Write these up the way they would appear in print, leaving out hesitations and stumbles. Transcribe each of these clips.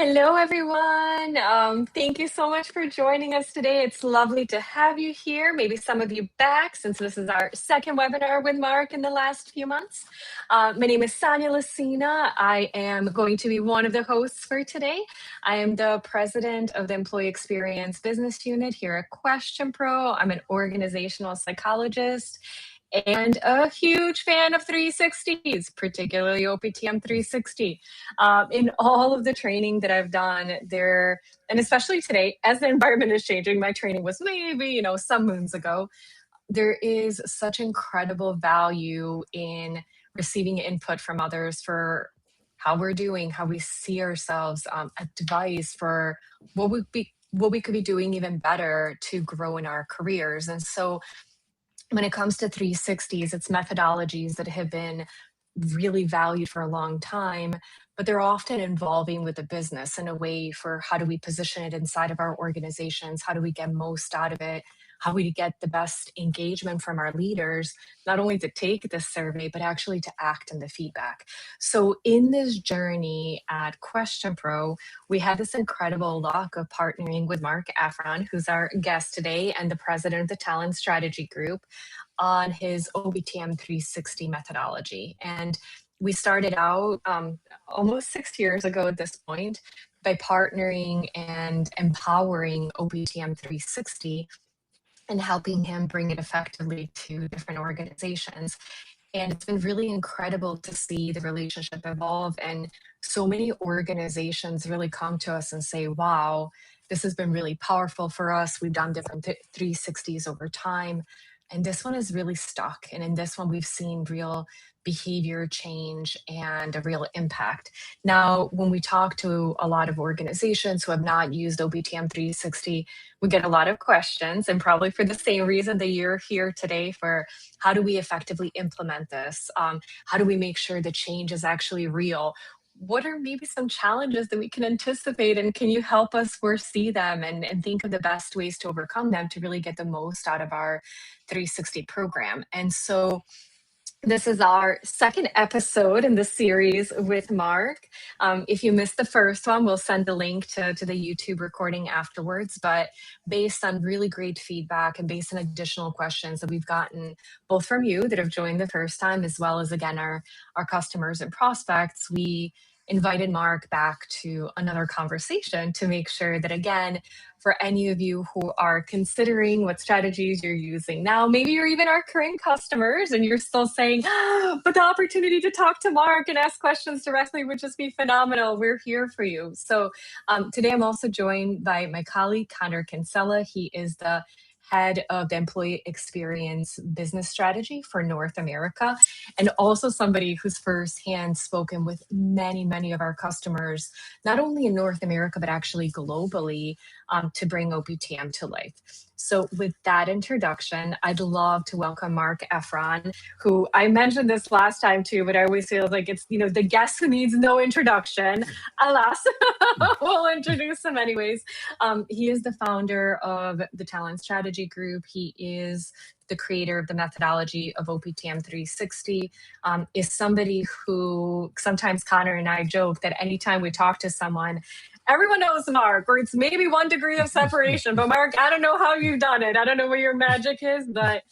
Hello, everyone. Thank you so much for joining us today. It's lovely to have you here. Maybe some of you back since this is our second webinar with Marc in the last few months. My name is Sanja Licina. I am going to be one of the hosts for today. I am the president of the Employee Experience Business Unit here at QuestionPro. I'm an organizational psychologist and a huge fan of 360s, particularly OPTM360. In all of the training that I've done there, and especially today, as the environment is changing, my training was maybe, some moons ago. There is such incredible value in receiving input from others for how we're doing, how we see ourselves, advice for what we could be doing even better to grow in our careers. And so when it comes to 360s, it's methodologies that have been really valued for a long time, but they're often involving with the business in a way for how do we position it inside of our organizations? How do we get most out of it? How do we get the best engagement from our leaders, not only to take this survey, but actually to act on the feedback. So in this journey at QuestionPro, we had this incredible luck of partnering with Marc Effron, who's our guest today and the president of the Talent Strategy Group, on his OPTM360 methodology. And we started out almost 6 years ago at this point by partnering and empowering OPTM360 and helping him bring it effectively to different organizations. And it's been really incredible to see the relationship evolve, and so many organizations really come to us and say, wow, this has been really powerful for us. We've done different 360s over time, and this one is really stuck. And in this one, we've seen real behavior change and a real impact. Now, when we talk to a lot of organizations who have not used OPTM 360, we get a lot of questions, and probably for the same reason that you're here today, for how do we effectively implement this? How do we make sure the change is actually real? What are maybe some challenges that we can anticipate, and can you help us foresee them and think of the best ways to overcome them to really get the most out of our 360 program? And so this is our second episode in the series with Marc. If you missed the first one, we'll send the link to the YouTube recording afterwards. But based on really great feedback and based on additional questions that we've gotten both from you that have joined the first time, as well as, again, our customers and prospects, we invited Marc back to another conversation to make sure that, again, for any of you who are considering what strategies you're using now, maybe you're even our current customers and you're still saying, but the opportunity to talk to Marc and ask questions directly would just be phenomenal. We're here for you. So today I'm also joined by my colleague, Conor Kinsella. He is the head of the Employee Experience Business Strategy for North America, and also somebody who's firsthand spoken with many, many of our customers, not only in North America, but actually globally, to bring OPTM to life. So with that introduction, I'd love to welcome Marc Effron, who I mentioned this last time too, but I always feel like it's, the guest who needs no introduction. Alas, we'll introduce him anyways. He is the founder of the Talent Strategy Group. He is the creator of the methodology of OPTM 360, is somebody who sometimes Conor and I joke that anytime we talk to someone, everyone knows Marc, or it's maybe 1 degree of separation. But Marc, I don't know how you've done it. I don't know where your magic is, but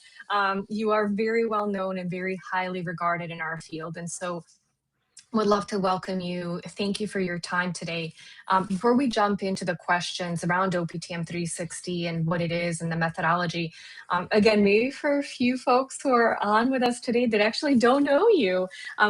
you are very well known and very highly regarded in our field. And so would love to welcome you. Thank you for your time today. Before we jump into the questions around OPTM 360 and what it is and the methodology, again, maybe for a few folks who are on with us today that actually don't know you,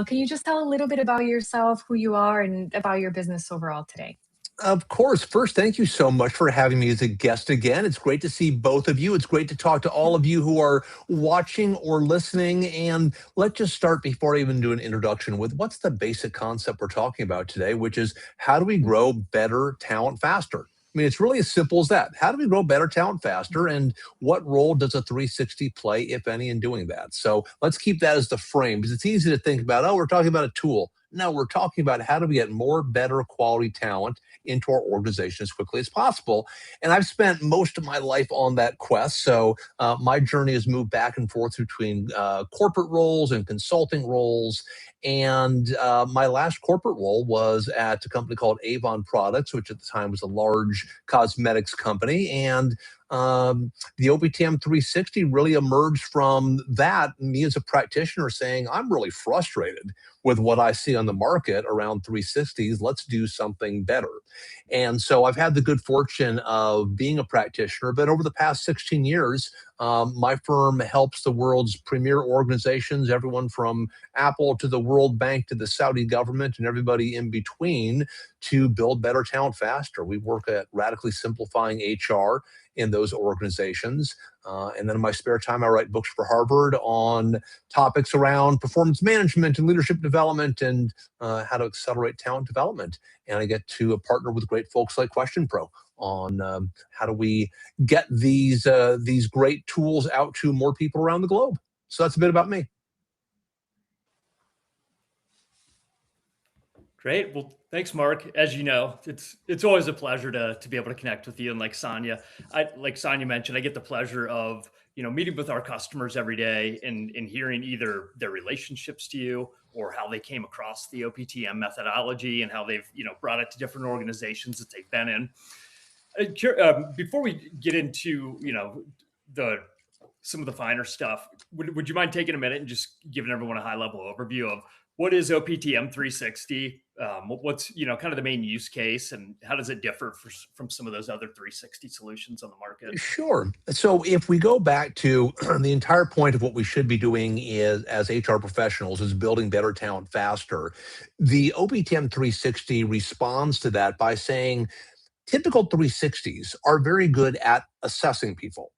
can you just tell a little bit about yourself, who you are, and about your business overall today? Of course. First, thank you so much for having me as a guest again. It's great to see both of you. It's great to talk to all of you who are watching or listening. And let's just start, before I even do an introduction, with what's the basic concept we're talking about today, which is how do we grow better talent faster? I mean, it's really as simple as that. How do we grow better talent faster, and what role does a 360 play, if any, in doing that? So let's keep that as the frame, because it's easy to think about, oh, we're talking about a tool. No, we're talking about how do we get more better quality talent into our organization as quickly as possible. And I've spent most of my life on that quest. So my journey has moved back and forth between corporate roles and consulting roles. And my last corporate role was at a company called Avon Products, which at the time was a large cosmetics company. And the OPTM360 really emerged from that, me as a practitioner saying, I'm really frustrated with what I see on the market around 360s. Let's do something better. And so I've had the good fortune of being a practitioner, but over the past 16 years, my firm helps the world's premier organizations, everyone from Apple to the World Bank to the Saudi government and everybody in between, to build better talent faster. We work at radically simplifying HR in those organizations. And then in my spare time, I write books for Harvard on topics around performance management and leadership development and how to accelerate talent development. And I get to partner with great folks like QuestionPro on how do we get these great tools out to more people around the globe. So that's a bit about me. Great. Well, thanks, Mark. As you know, it's always a pleasure to be able to connect with you. And like Sanja mentioned, I get the pleasure of meeting with our customers every day and hearing either their relationships to you or how they came across the OPTM methodology and how they've brought it to different organizations that they've been in. Before we get into some of the finer stuff, would you mind taking a minute and just giving everyone a high level overview of what is OPTM 360? What's kind of the main use case, and how does it differ from some of those other 360 solutions on the market? Sure. So if we go back to the entire point of what we should be doing is, as HR professionals, is building better talent faster. The OPTM 360 responds to that by saying typical 360s are very good at assessing people,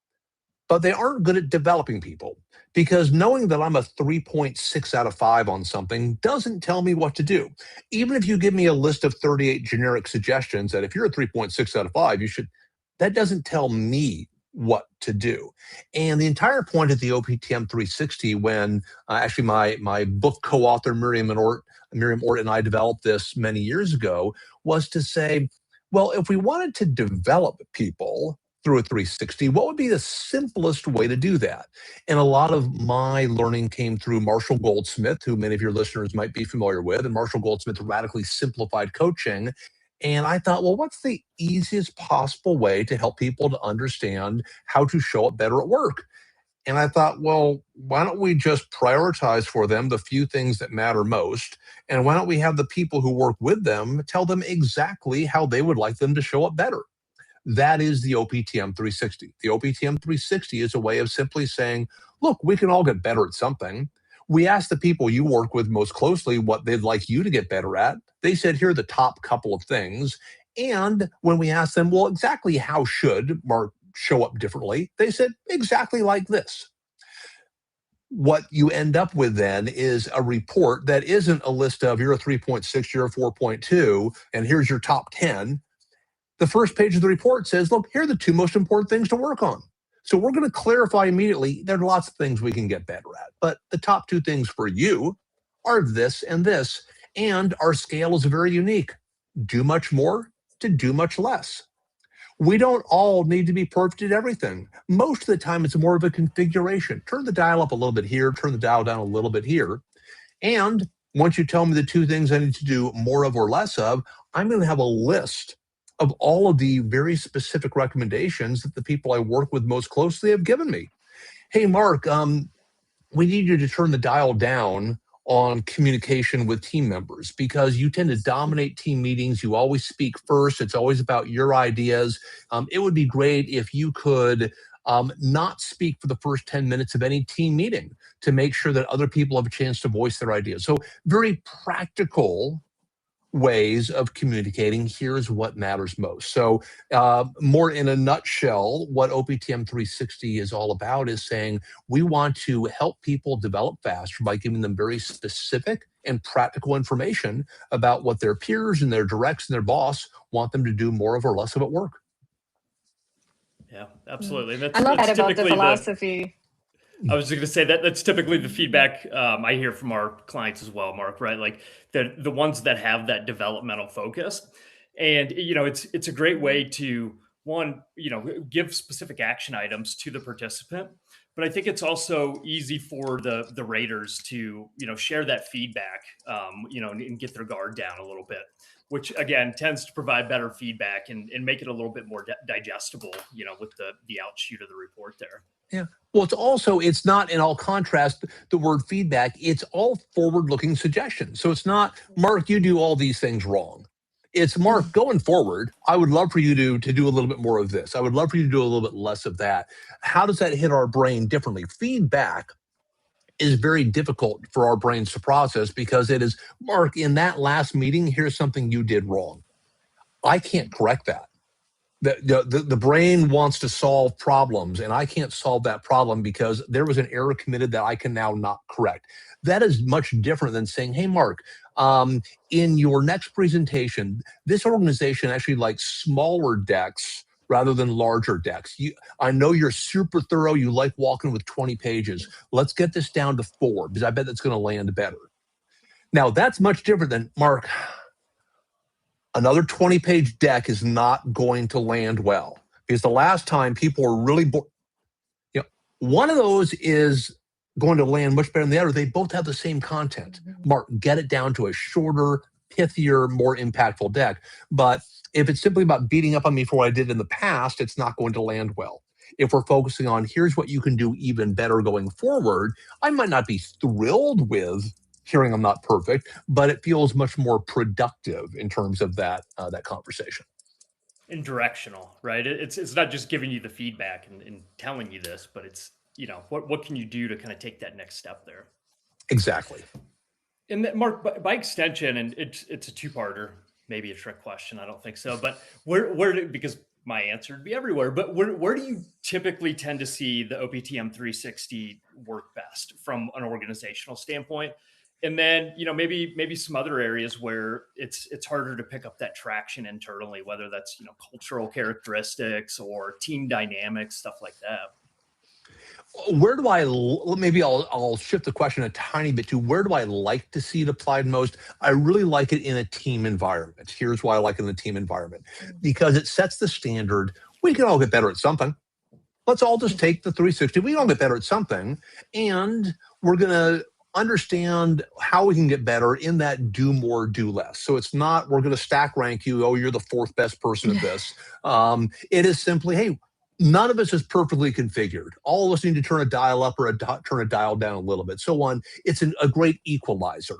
but they aren't good at developing people, because knowing that I'm a 3.6 out of 5 on something doesn't tell me what to do. Even if you give me a list of 38 generic suggestions that if you're a 3.6 out of 5, you should, that doesn't tell me what to do. And the entire point of the OPTM 360, when actually my book co-author Miriam Ort and I developed this many years ago, was to say, well, if we wanted to develop people through a 360, what would be the simplest way to do that? And a lot of my learning came through Marshall Goldsmith, who many of your listeners might be familiar with, and Marshall Goldsmith radically simplified coaching. And I thought, well, what's the easiest possible way to help people to understand how to show up better at work? And I thought, well, why don't we just prioritize for them the few things that matter most? And why don't we have the people who work with them tell them exactly how they would like them to show up better? That is the OPTM 360. The OPTM 360 is a way of simply saying, look, we can all get better at something. We asked the people you work with most closely what they'd like you to get better at. They said, here are the top couple of things. And when we asked them, well, exactly how should Mark show up differently? They said, exactly like this. What you end up with then is a report that isn't a list of you're a 3.6, you're a 4.2, and here's your top 10. The first page of the report says, look, here are the 2 most important things to work on. So we're going to clarify immediately, there are lots of things we can get better at, but the top 2 things for you are this and this, and our scale is very unique. Do much more to do much less. We don't all need to be perfect at everything. Most of the time, it's more of a configuration. Turn the dial up a little bit here, turn the dial down a little bit here. And once you tell me the 2 things I need to do more of or less of, I'm going to have a list of all of the very specific recommendations that the people I work with most closely have given me. Hey, Mark, we need you to turn the dial down on communication with team members because you tend to dominate team meetings. You always speak first. It's always about your ideas. It would be great if you could not speak for the first 10 minutes of any team meeting to make sure that other people have a chance to voice their ideas. So very practical ways of communicating. Here's what matters most. So more in a nutshell, what OPTM 360 is all about is saying we want to help people develop faster by giving them very specific and practical information about what their peers and their directs and their boss want them to do more of or less of at work. Yeah, absolutely. I love that about the philosophy. I was going to say that's typically the feedback I hear from our clients as well, Mark, right? Like the ones that have that developmental focus. And, it's a great way to, one, give specific action items to the participant. But I think it's also easy for the raters to, share that feedback, and get their guard down a little bit, which again tends to provide better feedback and make it a little bit more digestible, with the outshoot of the report there. Yeah. Well, it's not, in all contrast, the word feedback, it's all forward-looking suggestions. So it's not, Mark, you do all these things wrong. It's, Mark, going forward, I would love for you to do a little bit more of this. I would love for you to do a little bit less of that. How does that hit our brain differently? Feedback is very difficult for our brains to process because it is, Mark, in that last meeting, here's something you did wrong. I can't correct that. The brain wants to solve problems, and I can't solve that problem because there was an error committed that I can now not correct. That is much different than saying, hey, Mark, in your next presentation, this organization actually likes smaller decks rather than larger decks. I know you're super thorough. You like walking with 20 pages. Let's get this down to 4 because I bet that's going to land better. Now, that's much different than, Mark, another 20-page deck is not going to land well because the last time people were really bored. One of those is going to land much better than the other. They both have the same content. Mark, get it down to a shorter, pithier, more impactful deck. But if it's simply about beating up on me for what I did in the past, it's not going to land well. If we're focusing on here's what you can do even better going forward, I might not be thrilled with hearing I'm not perfect, but it feels much more productive in terms of that conversation. And directional, right? It's not just giving you the feedback and telling you this, but it's, what can you do to kind of take that next step there? Exactly. And that, Mark, by extension, and it's a two-parter, maybe a trick question, I don't think so, but because my answer would be everywhere, but where do you typically tend to see the OPTM360 work best from an organizational standpoint? And then, maybe some other areas where it's harder to pick up that traction internally, whether that's, cultural characteristics or team dynamics, stuff like that. Where do I'll shift the question a tiny bit to where do I like to see it applied most? I really like it in a team environment. Here's why I like it in a team environment. Because it sets the standard. We can all get better at something. Let's all just take the 360. We all get better at something. And we're going to understand how we can get better in that do more, do less. So it's not, we're going to stack rank you. Oh, you're the 4th best person at this. It is simply, hey, none of us is perfectly configured. All of us need to turn a dial up or turn a dial down a little bit. So on, it's a great equalizer.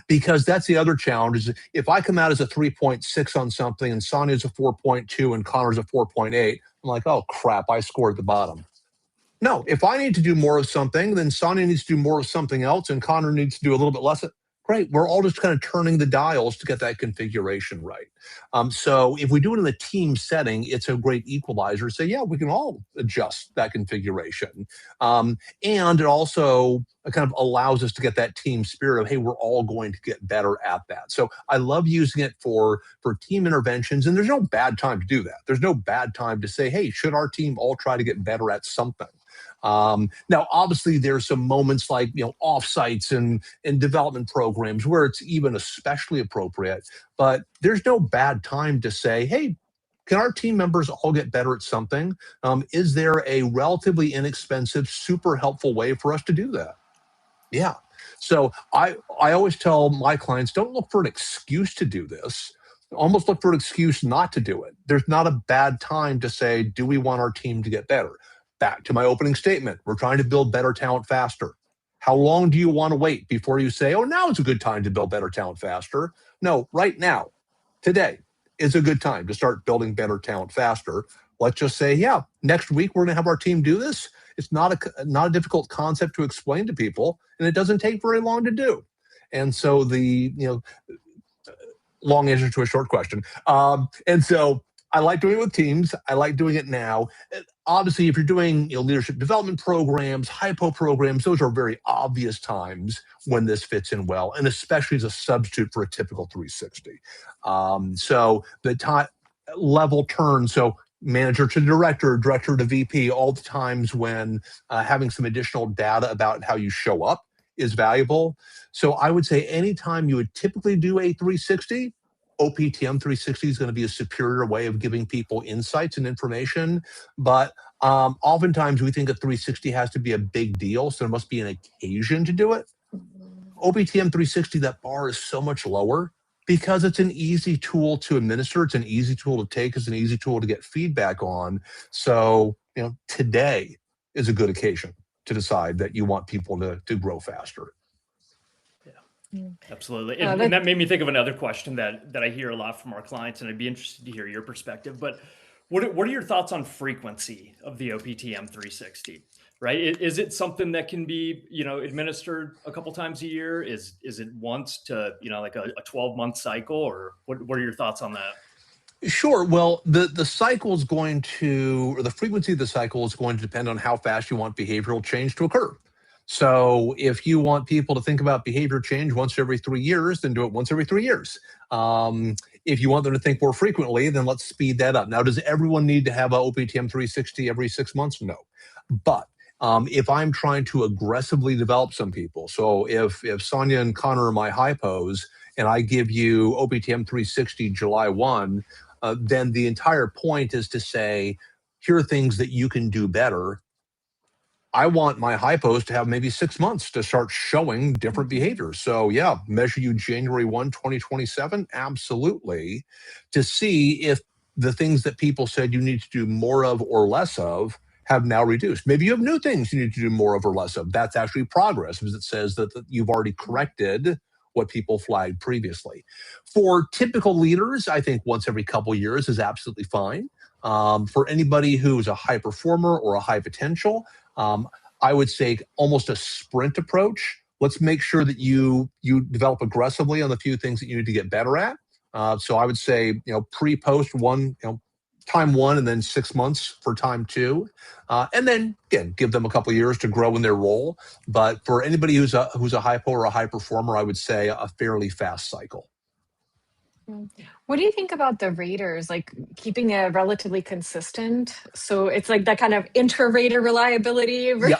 Because that's the other challenge is if I come out as a 3.6 on something and Sanja's a 4.2 and Conor's a 4.8, I'm like, oh crap, I scored at the bottom. No, if I need to do more of something, then Sanja needs to do more of something else and Conor needs to do a little bit less. Great, we're all just kind of turning the dials to get that configuration right. So if we do it in a team setting, it's a great equalizer. So yeah, we can all adjust that configuration. And it also kind of allows us to get that team spirit of, hey, we're all going to get better at that. So I love using it for team interventions, and there's no bad time to do that. There's no bad time to say, hey, should our team all try to get better at something? Now, obviously, there's some moments like, offsites and development programs where it's even especially appropriate, but there's no bad time to say, hey, can our team members all get better at something? Is there a relatively inexpensive, super helpful way for us to do that? Yeah. So I always tell my clients, don't look for an excuse to do this. Almost look for an excuse not to do it. There's not a bad time to say, do we want our team to get better? Back to my opening statement, we're trying to build better talent faster. How long do you want to wait before you say, oh, now is a good time to build better talent faster? No, right now, today is a good time to start building better talent faster. Let's just say, yeah, next week we're going to have our team do this. It's not a difficult concept to explain to people, and it doesn't take very long to do. And so the long answer to a short question. And so I like doing it with teams. I like doing it now. Obviously, if you're doing leadership development programs, hypo programs, those are very obvious times when this fits in well, and especially as a substitute for a typical 360. So the time level turn. So manager to director, director to VP, all the times when having some additional data about how you show up is valuable. So I would say anytime you would typically do a 360, OPTM 360 is going to be a superior way of giving people insights and information. But oftentimes we think a 360 has to be a big deal, so there must be an occasion to do it. OPTM 360, that bar is so much lower because it's an easy tool to administer. It's an easy tool to take. It's an easy tool to get feedback on. So, today is a good occasion to decide that you want people to grow faster. Yeah, absolutely. And that made me think of another question that I hear a lot from our clients, and I'd be interested to hear your perspective. But what are your thoughts on frequency of the OPTM 360? Right? Is it something that can be, administered a couple times a year? Is it once to, like a 12-month cycle, or what are your thoughts on that? Sure. Well, the cycle is going to, or the frequency of the cycle is going to depend on how fast you want behavioral change to occur. So if you want people to think about behavior change once every 3 years, then do it once every 3 years. If you want them to think more frequently, then let's speed that up. Now, does everyone need to have a OPTM 360 every 6 months? No. But if I'm trying to aggressively develop some people, so if Sanja and Conor are my hypos, and I give you OPTM 360 July 1, then the entire point is to say, here are things that you can do better. I want my hypos to have maybe 6 months to start showing different behaviors. So yeah, measure you January 1, 2027, absolutely, to see if the things that people said you need to do more of or less of have now reduced. Maybe you have new things you need to do more of or less of. That's actually progress, because it says that you've already corrected what people flagged previously. For typical leaders, I think once every couple years is absolutely fine. For anybody who's a high performer or a high potential, I would say almost a sprint approach. Let's make sure that you develop aggressively on the few things that you need to get better at. So I would say, pre-post one, time 1, and then 6 months for time 2, and then again give them a couple of years to grow in their role. But for anybody who's a hypo or a high performer, I would say a fairly fast cycle. What do you think about the raters, like keeping it relatively consistent? So it's like that kind of inter-rater reliability versus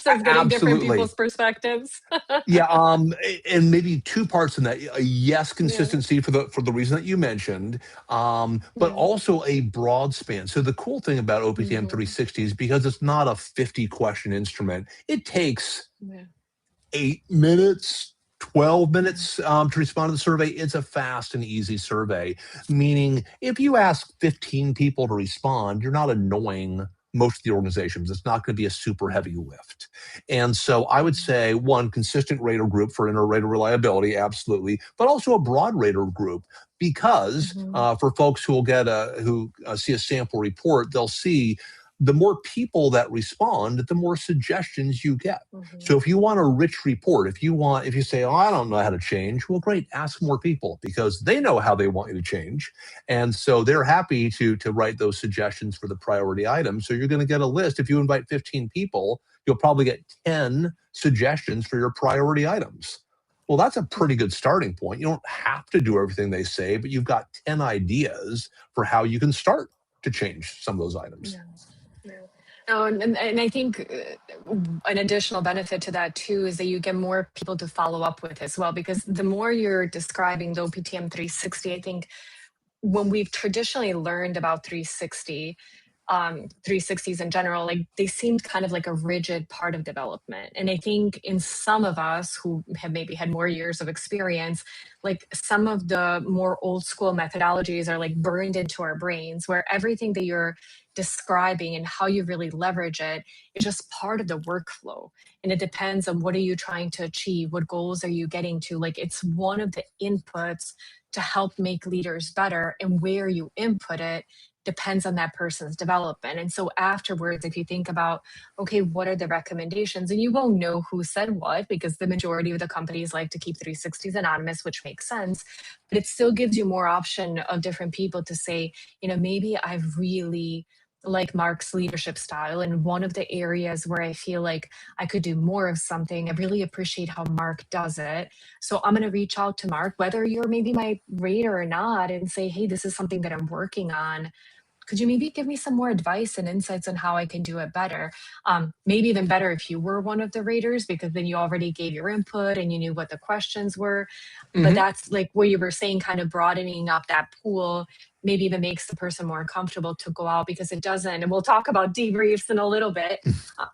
getting different people's perspectives. Yeah, and maybe 2 parts in that. Yes, consistency for the reason that you mentioned, but also a broad span. So the cool thing about OPTM 360 is because it's not a 50-question instrument, it takes 8 minutes, 12 minutes to respond to the survey. It's a fast and easy survey, meaning if you ask 15 people to respond, you're not annoying most of the organizations. It's not going to be a super heavy lift. And so I would say, 1, consistent rater group for inter-rater reliability, absolutely, but also a broad rater group, because for folks who will see a sample report, they'll see the more people that respond, the more suggestions you get. So if you want a rich report, if you say, oh, I don't know how to change, well, great, ask more people, because they know how they want you to change. And so they're happy to write those suggestions for the priority items. So you're going to get a list. If you invite 15 people, you'll probably get 10 suggestions for your priority items. Well, that's a pretty good starting point. You don't have to do everything they say, but you've got 10 ideas for how you can start to change some of those items. No, and I think an additional benefit to that too is that you get more people to follow up with as well, because the more you're describing the OPTM 360, I think when we've traditionally learned about 360s in general, like they seemed kind of like a rigid part of development. And I think in some of us who have maybe had more years of experience, like some of the more old school methodologies are like burned into our brains, where everything that you're describing and how you really leverage it is just part of the workflow. And it depends on what are you trying to achieve, what goals are you getting to. Like it's one of the inputs to help make leaders better, and where you input it depends on that person's development. And so afterwards, if you think about, okay, what are the recommendations? And you won't know who said what, because the majority of the companies like to keep 360s anonymous, which makes sense, but it still gives you more option of different people to say, maybe I really like Marc's leadership style, and one of the areas where I feel like I could do more of something, I really appreciate how Marc does it. So I'm going to reach out to Marc, whether you're maybe my rater or not, and say, hey, this is something that I'm working on. could you maybe give me some more advice and insights on how I can do it better? Maybe even better if you were one of the raters, because then you already gave your input and you knew what the questions were. But Hmm. that's like what you were saying, kind of broadening up that pool, maybe even makes the person more comfortable to go out, because it doesn't, and we'll talk about debriefs in a little bit, uh,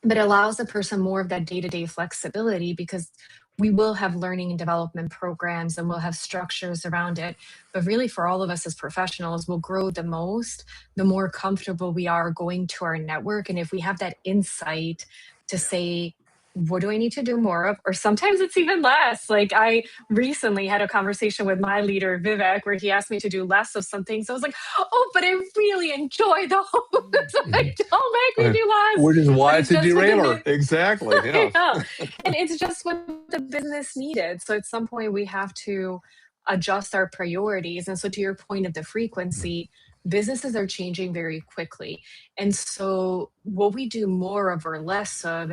but it allows the person more of that day-to-day flexibility, because we will have learning and development programs and we'll have structures around it. But really, for all of us as professionals, we'll grow the most the more comfortable we are going to our network. And if we have that insight to say, what do I need to do more of? Or sometimes it's even less. Like, I recently had a conversation with my leader, Vivek, where he asked me to do less of some things. I was like, oh, but I really enjoy those. Hmm. Like, don't make me do less. Which is But why it's it's a just what derailer. Exactly. Yeah. yeah. And it's just what the business needed. So at some point we have to adjust our priorities. And so, to your point of the frequency, businesses are changing very quickly. And so what we do more of or less of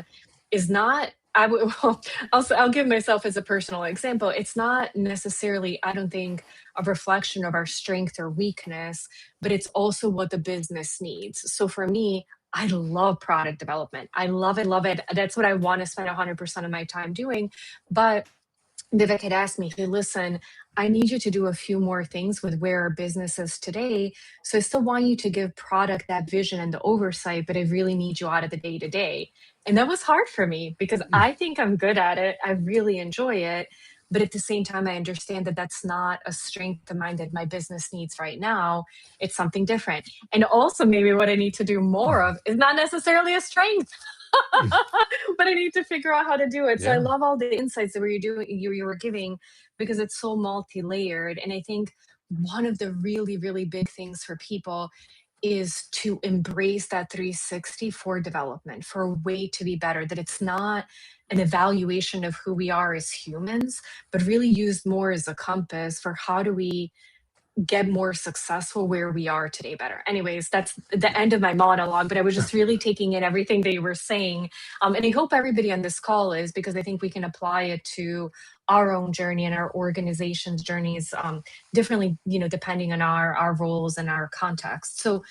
is not, I would, well, I'll give myself as a personal example. It's not necessarily, I don't think, a reflection of our strength or weakness, but it's also what the business needs. So for me, I love product development. I love it, love it. That's what I want to spend 100% of my time doing. But Vivek had asked me, hey, listen, I need you to do a few more things with where our business is today. So I still want you to give product that vision and the oversight, but I really need you out of the day to day. And that was hard for me, because I think I'm good at it. I really enjoy it. But at the same time, I understand that that's not a strength of mine that my business needs right now. It's something different. And also, maybe what I need to do more of is not necessarily a strength. But I need to figure out how to do it. So I Yeah. love all the insights that you were giving, because it's so multi-layered. And I think one of the really, really big things for people is to embrace that 360 for development, for a way to be better, that it's not an evaluation of who we are as humans, but really used more as a compass for how do we get more successful where we are today better. Anyways, that's the end of my monologue, but I was just really taking in everything that you were saying. And I hope everybody on this call is, because I think we can apply it to our own journey and our organization's journeys differently, depending on our roles and our context. So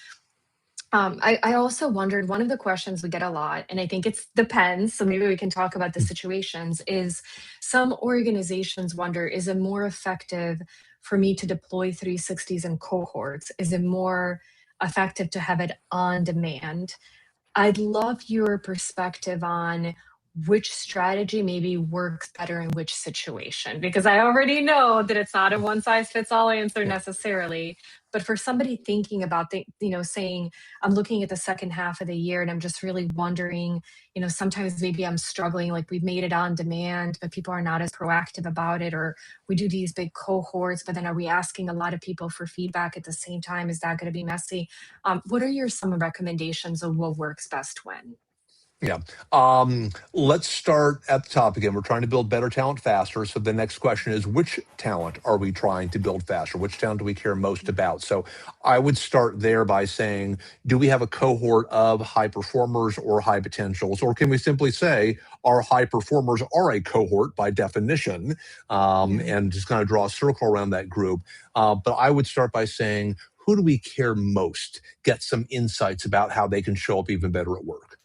I also wondered, one of the questions we get a lot, and I think it depends, so maybe we can talk about the situations, is some organizations wonder, is it more effective for me to deploy 360s in cohorts? Is it more effective to have it on demand? I'd love your perspective on which strategy maybe works better in which situation, because I already know that it's not a one size fits all answer Yeah. necessarily. But for somebody thinking about saying, I'm looking at the second half of the year and I'm just really wondering, sometimes maybe I'm struggling, like we've made it on demand, but people are not as proactive about it, or we do these big cohorts, but then are we asking a lot of people for feedback at the same time? Is that going to be messy? What are some recommendations of what works best when? Yeah. Let's start at the top again. We're trying to build better talent faster. So the next question is, which talent are we trying to build faster? Which talent do we care most about? So I would start there by saying, do we have a cohort of high performers or high potentials? Or can we simply say our high performers are a cohort by definition, Yeah. and just kind of draw a circle around that group? But I would start by saying, who do we care most? Get some insights about how they can show up even better at work.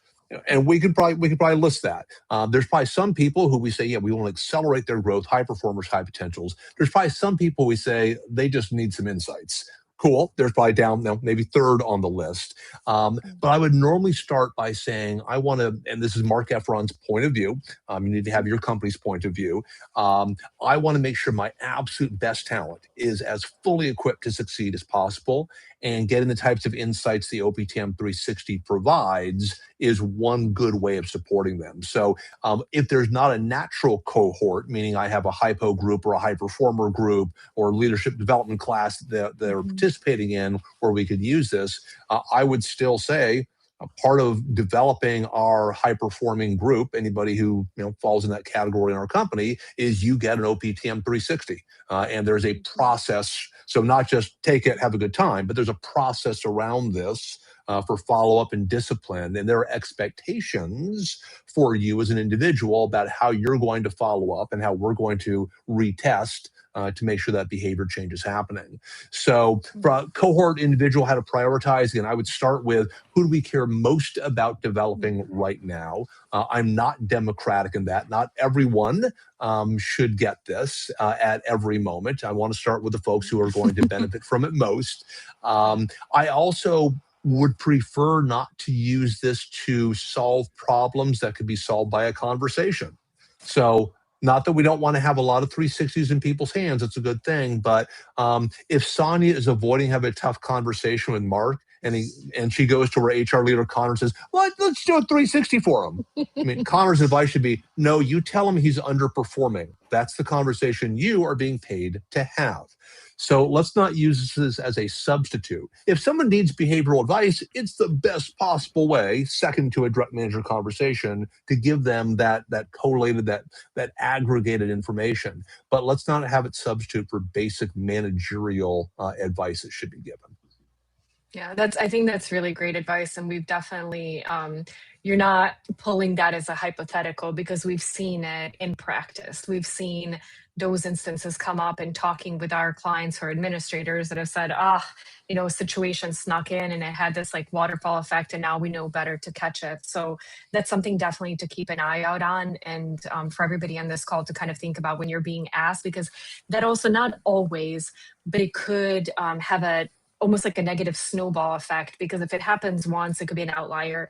And we could probably list that. There's probably some people who we say, yeah, we want to accelerate their growth, high performers, high potentials. There's probably some people we say they just need some insights. Cool. There's probably down maybe third on the list. But I would normally start by saying I want to, and this is Marc Effron's point of view. You need to have your company's point of view. I want to make sure my absolute best talent is as fully equipped to succeed as possible, and getting the types of insights the OPTM 360 provides is one good way of supporting them. So if there's not a natural cohort, meaning I have a hypo group or a high performer group or leadership development class that they're participating in where we could use this, I would still say a part of developing our high performing group, anybody who falls in that category in our company, is you get an OPTM 360, and there's a process. So not just take it, have a good time, but there's a process around this for follow-up and discipline, and there are expectations for you as an individual about how you're going to follow up and how we're going to retest to make sure that behavior change is happening. So for a cohort individual, how to prioritize, again, I would start with who do we care most about developing right now? I'm not democratic in that. Not everyone should get this at every moment. I want to start with the folks who are going to benefit from it most. I also would prefer not to use this to solve problems that could be solved by a conversation. So not that we don't want to have a lot of 360s in people's hands, it's a good thing, but if Sanja is avoiding having a tough conversation with Marc, and she goes to her HR leader, Conor, and says, well, let's do a 360 for him. I mean, Conor's advice should be, no, you tell him he's underperforming. That's the conversation you are being paid to have. So let's not use this as a substitute. If someone needs behavioral advice, it's the best possible way, second to a direct manager conversation, to give them that collated, that aggregated information. But let's not have it substitute for basic managerial advice that should be given. Yeah, I think that's really great advice. And we've definitely, you're not pulling that as a hypothetical, because we've seen it in practice. We've seen those instances come up in talking with our clients or administrators that have said, a situation snuck in and it had this like waterfall effect, and now we know better to catch it. So that's something definitely to keep an eye out on, and for everybody on this call to kind of think about when you're being asked, because that also, not always, but it could have almost like a negative snowball effect, because if it happens once, it could be an outlier.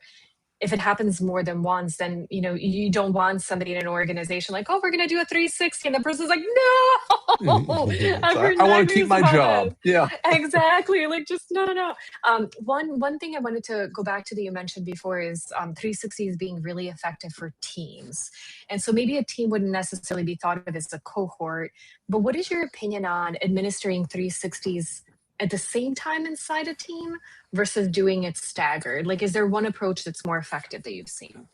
If it happens more than once, then you don't want somebody in an organization like, oh, we're going to do a 360, and the person's like, no, I want to keep my job. Yeah, exactly. Like, just no. One thing I wanted to go back to that you mentioned before is 360 is being really effective for teams, and so maybe a team wouldn't necessarily be thought of as a cohort. But what is your opinion on administering 360s at the same time inside a team versus doing it staggered? Like, is there one approach that's more effective that you've seen?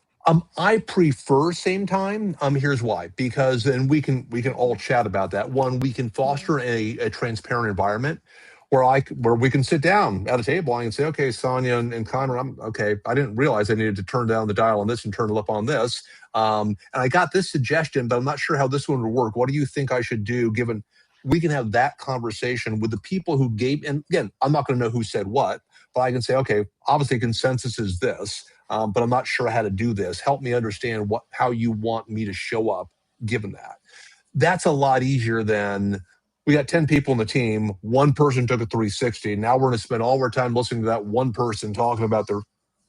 I prefer same time. Here's why. Because, and we can all chat about that. One, we can foster a transparent environment where we can sit down at a table and say, okay, Sanja and Conor, I didn't realize I needed to turn down the dial on this and turn it up on this. And I got this suggestion, but I'm not sure how this one would work. What do you think I should do, given we can have that conversation with the people who gave, and again, I'm not going to know who said what, but I can say, okay, obviously consensus is this, but I'm not sure how to do this. Help me understand how you want me to show up given that. That's a lot easier than, we got 10 people in the team, one person took a 360, now we're going to spend all our time listening to that one person talking about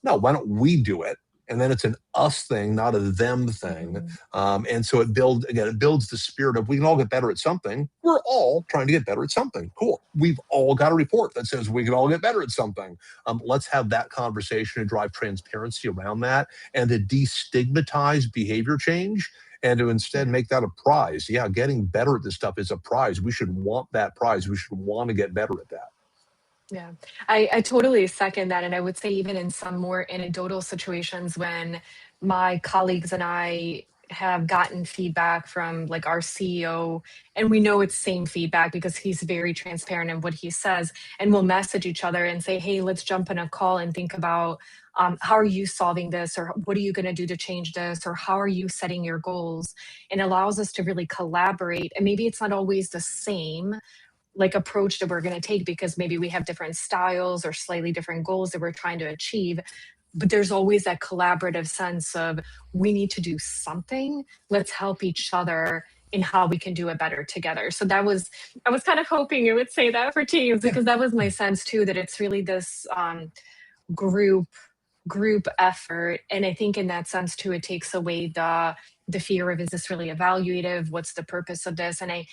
no, why don't we do it? And then it's an us thing, not a them thing. And so it builds the spirit of, we can all get better at something. We're all trying to get better at something. Cool. We've all got a report that says we can all get better at something. Let's have that conversation and drive transparency around that, and to destigmatize behavior change, and to instead make that a prize. Yeah, getting better at this stuff is a prize. We should want that prize. We should want to get better at that. Yeah, I totally second that. And I would say even in some more anecdotal situations, when my colleagues and I have gotten feedback from like our CEO, and we know it's same feedback because he's very transparent in what he says, and we'll message each other and say, hey, let's jump on a call and think about how are you solving this, or what are you going to do to change this, or how are you setting your goals? And allows us to really collaborate. And maybe it's not always the same like approach that we're going to take, because maybe we have different styles or slightly different goals that we're trying to achieve. But there's always that collaborative sense of, we need to do something. Let's help each other in how we can do it better together. So I was kind of hoping you would say that for teams, because that was my sense too, that it's really this group effort. And I think in that sense too, it takes away the fear of, is this really evaluative? What's the purpose of this? And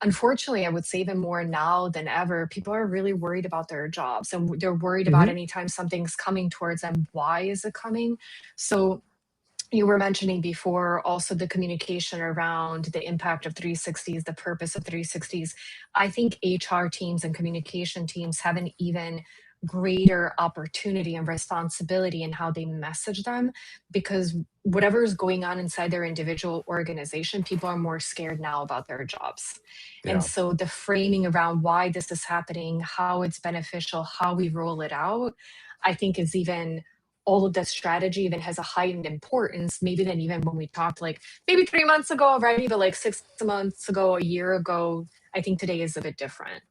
unfortunately, I would say even more now than ever, people are really worried about their jobs, and they're worried about anytime something's coming towards them, why is it coming? So you were mentioning before also the communication around the impact of 360s, the purpose of 360s. I think HR teams and communication teams haven't even greater opportunity and responsibility in how they message them, because whatever is going on inside their individual organization, people are more scared now about their jobs. And Yeah. so the framing around why this is happening, how it's beneficial, how we roll it out, I think is even, all of that strategy even has a heightened importance, maybe than even when we talked like maybe 3 months ago already, but like 6 months ago, a year ago. I think today is a bit different.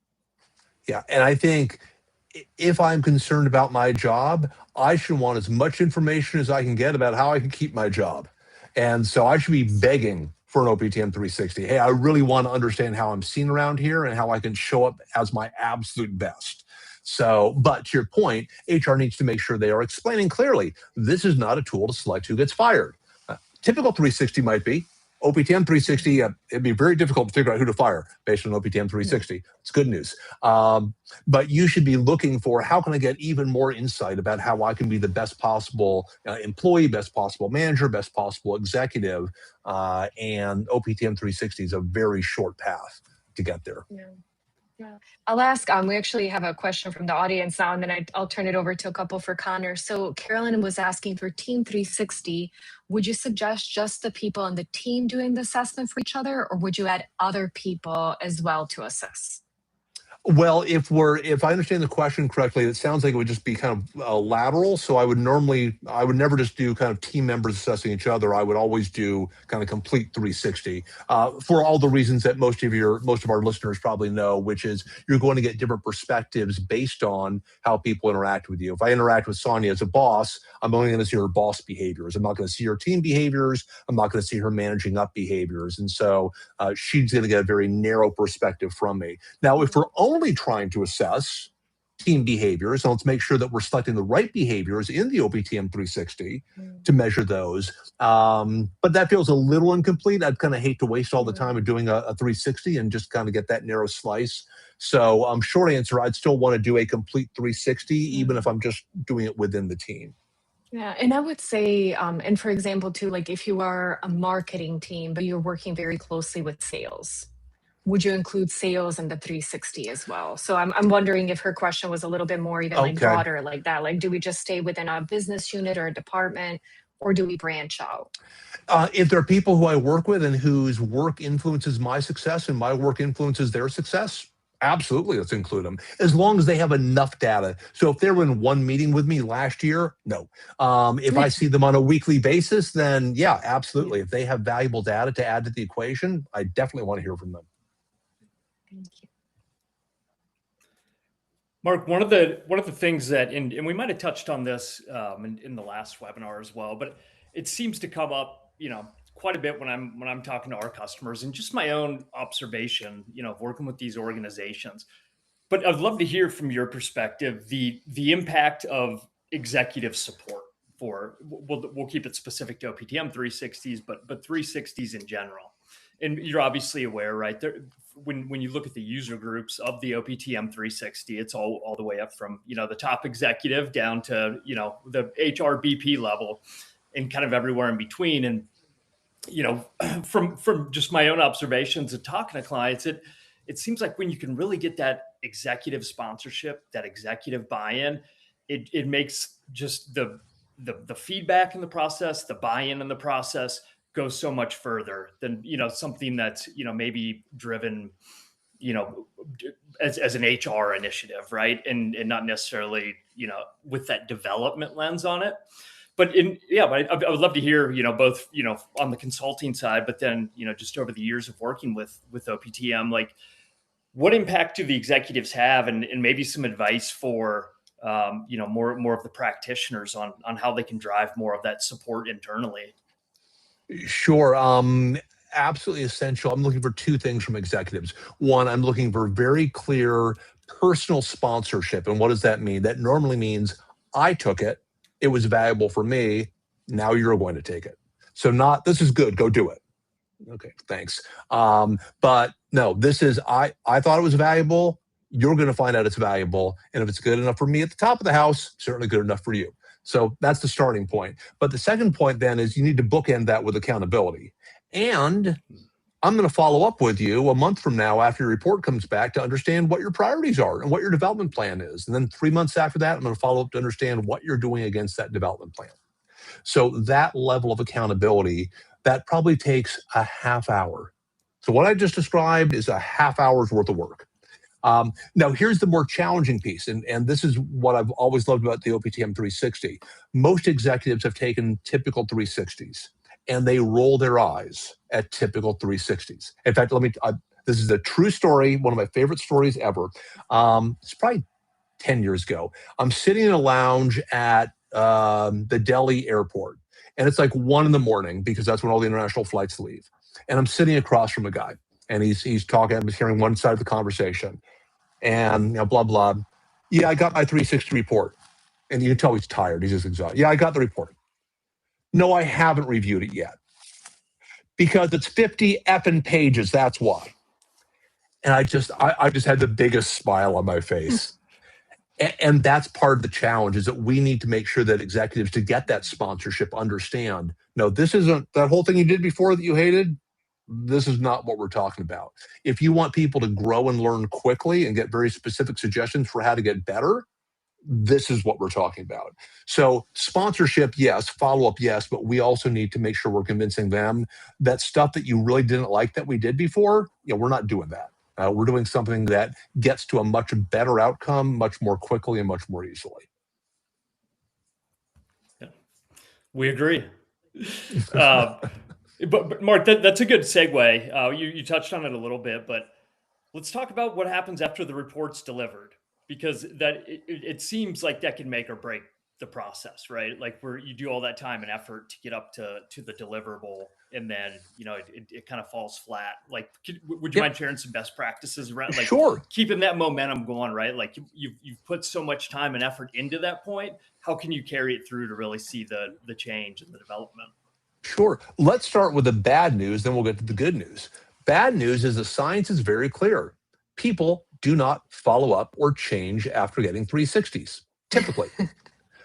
Yeah. And I think if I'm concerned about my job, I should want as much information as I can get about how I can keep my job. And so I should be begging for an OPTM 360. Hey, I really want to understand how I'm seen around here and how I can show up as my absolute best. So, but to your point, HR needs to make sure they are explaining clearly, this is not a tool to select who gets fired. Typical 360 might be, OPTM 360, it'd be very difficult to figure out who to fire based on OPTM 360. It's good news. But you should be looking for, how can I get even more insight about how I can be the best possible employee, best possible manager, best possible executive. And OPTM 360 is a very short path to get there. Yeah. Yeah. I'll ask, we actually have a question from the audience now, and then I'll turn it over to a couple for Conor. So Carolyn was asking, for Team 360, would you suggest just the people on the team doing the assessment for each other, or would you add other people as well to assess? Well, if I understand the question correctly, it sounds like it would just be kind of lateral. So I would never just do kind of team members assessing each other. I would always do kind of complete 360 for all the reasons that most of our listeners probably know, which is you're going to get different perspectives based on how people interact with you. If I interact with Sanja as a boss, I'm only going to see her boss behaviors. I'm not going to see her team behaviors. I'm not going to see her managing up behaviors. And so she's going to get a very narrow perspective from me. Now, if we're only trying to assess team behaviors, and let's make sure that we're selecting the right behaviors in the OPTM 360 to measure those. But that feels a little incomplete. I'd kind of hate to waste all the time of doing a 360 and just kind of get that narrow slice. So short answer, I'd still want to do a complete 360, even if I'm just doing it within the team. Yeah, and I would say, and for example, too, like if you are a marketing team, but you're working very closely with sales, would you include sales in the 360 as well? So I'm wondering if her question was a little bit more even like broader like that. Like, do we just stay within a business unit or a department, or do we branch out? If there are people who I work with and whose work influences my success and my work influences their success, absolutely, let's include them, as long as they have enough data. So if they were in one meeting with me last year, no. If I see them on a weekly basis, then yeah, absolutely. If they have valuable data to add to the equation, I definitely want to hear from them. Thank you. Mark, one of the things that, and we might have touched on this in the last webinar as well, but it seems to come up, quite a bit when I'm talking to our customers, and just my own observation, of working with these organizations. But I'd love to hear from your perspective the impact of executive support for, we'll keep it specific to OPTM 360s, but 360s in general. And you're obviously aware, right? When you look at the user groups of the OPTM 360, it's all the way up from, the top executive down to, the HR BP level and kind of everywhere in between. And, from just my own observations of talking to clients, it seems like when you can really get that executive sponsorship, that executive buy-in, it makes just the feedback in the process, the buy-in in the process goes so much further than, something that's, maybe driven, as an HR initiative, right? And not necessarily, with that development lens on it. But I would love to hear, both, on the consulting side, but then, just over the years of working with OPTM, like what impact do the executives have, and maybe some advice for, more of the practitioners on how they can drive more of that support internally. Sure. Absolutely essential. I'm looking for two things from executives. One, I'm looking for very clear personal sponsorship. And what does that mean? That normally means I took it. It was valuable for me. Now you're going to take it. So not, this is good, go do it. Okay, thanks. But no, this is, I thought it was valuable. You're going to find out it's valuable. And if it's good enough for me at the top of the house, certainly good enough for you. So that's the starting point. But the second point then is you need to bookend that with accountability. And I'm going to follow up with you a month from now after your report comes back to understand what your priorities are and what your development plan is. And then 3 months after that, I'm going to follow up to understand what you're doing against that development plan. So that level of accountability, that probably takes a half hour. So what I just described is a half hour's worth of work. Now, here's the more challenging piece, and this is what I've always loved about the OPTM 360. Most executives have taken typical 360s, and they roll their eyes at typical 360s. In fact, this is a true story, one of my favorite stories ever. It's probably 10 years ago. I'm sitting in a lounge at the Delhi airport, and it's like 1 a.m. because that's when all the international flights leave. And I'm sitting across from a guy, and he's talking. I'm hearing one side of the conversation, and blah blah. Yeah, I got my 360 report, and you can tell he's tired. He's just exhausted. Yeah, I got the report. No, I haven't reviewed it yet because it's 50 effing pages. That's why. And I just had the biggest smile on my face. And that's part of the challenge, is that we need to make sure that executives, to get that sponsorship, understand, no, this isn't that whole thing you did before that you hated. This is not what we're talking about. If you want people to grow and learn quickly and get very specific suggestions for how to get better, this is what we're talking about. So sponsorship, yes. Follow-up, yes. But we also need to make sure we're convincing them that stuff that you really didn't like that we did before, we're not doing that. We're doing something that gets to a much better outcome, much more quickly and much more easily. Yeah. We agree. But Mark, that's a good segue. You touched on it a little bit, but let's talk about what happens after the report's delivered, because it seems like that can make or break the process, right? Like where you do all that time and effort to get up to the deliverable, and then it kind of falls flat. Like, would you mind sharing some best practices around, like, sure, keeping that momentum going, right? Like you've put so much time and effort into that point. How can you carry it through to really see the change and the development? Sure. Let's start with the bad news, then we'll get to the good news. Bad news is the science is very clear. People do not follow up or change after getting 360s, typically.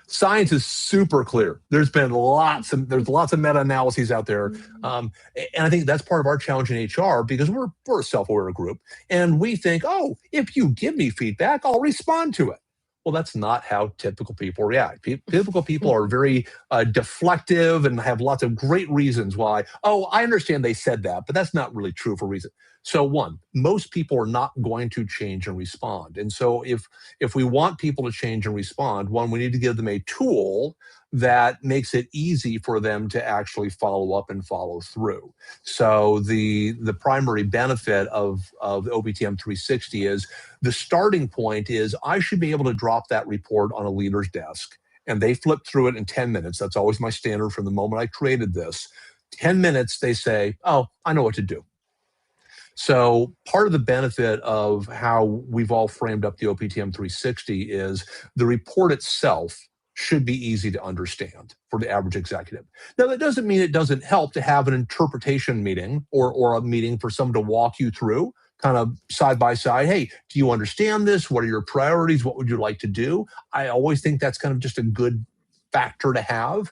Science is super clear. There's lots of meta-analyses out there. And I think that's part of our challenge in HR, because we're a self-aware group. And we think, oh, if you give me feedback, I'll respond to it. Well, that's not how typical people react. Typical people are very deflective and have lots of great reasons why. Oh, I understand they said that, but that's not really true for a reason. So one, most people are not going to change and respond. And so if we want people to change and respond, one, we need to give them a tool that makes it easy for them to actually follow up and follow through. So the primary benefit of the OPTM 360 is the starting point is I should be able to drop that report on a leader's desk, and they flip through it in 10 minutes. That's always my standard from the moment I created this. 10 minutes, they say, oh, I know what to do. So part of the benefit of how we've all framed up the OPTM 360 is the report itself should be easy to understand for the average executive. Now, that doesn't mean it doesn't help to have an interpretation meeting or a meeting for someone to walk you through, kind of side by side. Hey, do you understand this? What are your priorities? What would you like to do? I always think that's kind of just a good factor to have.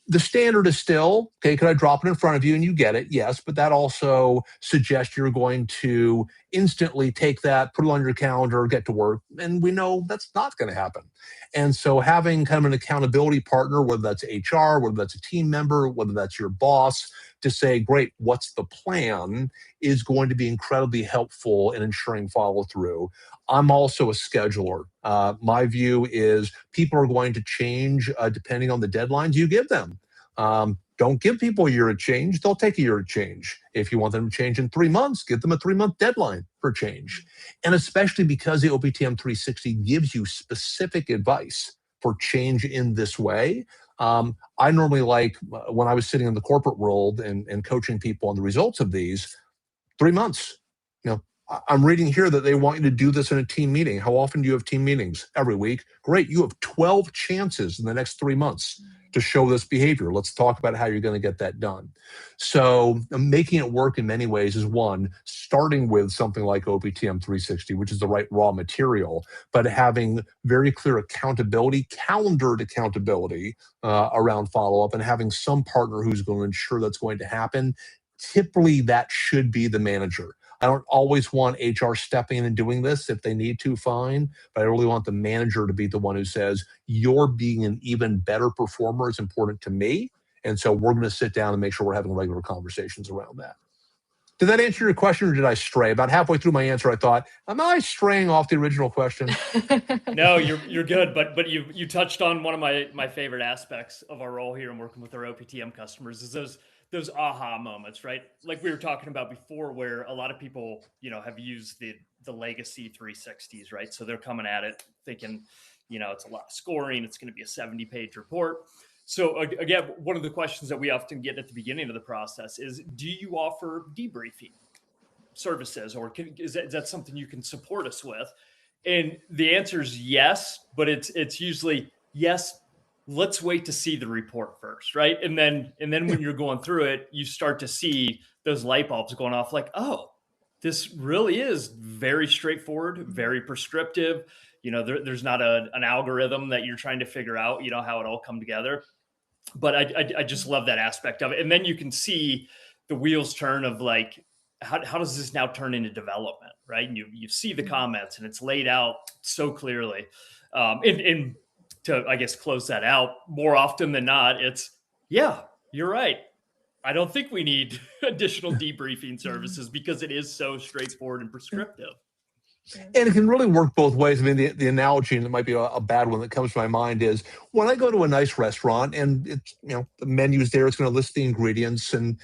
The standard is still, okay, could I drop it in front of you and you get it? Yes, but that also suggests you're going to instantly take that, put it on your calendar, get to work, and we know that's not going to happen. And so having kind of an accountability partner, whether that's HR, whether that's a team member, whether that's your boss, to say, great, what's the plan, is going to be incredibly helpful in ensuring follow through. I'm also a scheduler. My view is people are going to change depending on the deadlines you give them. Don't give people a year of change. They'll take a year of change. If you want them to change in 3 months, give them a 3-month deadline for change. And especially because the OPTM 360 gives you specific advice for change in this way. I normally like, when I was sitting in the corporate world and coaching people on the results of these, 3 months. I'm reading here that they want you to do this in a team meeting. How often do you have team meetings? Every week. Great. You have 12 chances in the next 3 months to show this behavior. Let's talk about how you're going to get that done. So making it work in many ways is one, starting with something like OPTM 360, which is the right raw material, but having very clear accountability, calendared accountability around follow-up, and having some partner who's going to ensure that's going to happen. typically that should be the manager. I don't always want HR stepping in and doing this. If they need to, fine. But I really want the manager to be the one who says, you're being an even better performer is important to me. And so we're going to sit down and make sure we're having regular conversations around that. Did that answer your question, or did I stray? About halfway through my answer, I thought, am I straying off the original question? No, you're good, but you touched on one of my favorite aspects of our role here and working with our OPTM customers is those aha moments, right? Like we were talking about before, where a lot of people, have used the legacy 360s, right? So they're coming at it thinking, it's a lot of scoring, it's going to be a 70-page report. So again, one of the questions that we often get at the beginning of the process is, do you offer debriefing services, or is that something you can support us with? And the answer is yes, but it's usually yes. Let's wait to see the report first, right? And then when you're going through it, you start to see those light bulbs going off, like, oh, this really is very straightforward, very prescriptive. There's not an algorithm that you're trying to figure out, how it all come together. But I just love that aspect of it. And then you can see the wheels turn of like, how does this now turn into development, right? And you see the comments and it's laid out so clearly. And to, I guess, close that out, more often than not, it's, yeah, you're right. I don't think we need additional debriefing services because it is so straightforward and prescriptive. And it can really work both ways. I mean, the analogy, and it might be a bad one that comes to my mind, is when I go to a nice restaurant and it's, the menu's there, it's going to list the ingredients, and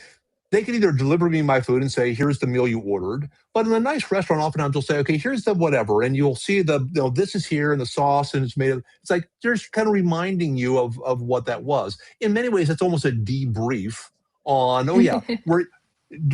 they can either deliver me my food and say, here's the meal you ordered. But in a nice restaurant, oftentimes they'll say, okay, here's the whatever. And you'll see this is here and the sauce, and it's like, they're kind of reminding you of what that was. In many ways, it's almost a debrief on, oh yeah,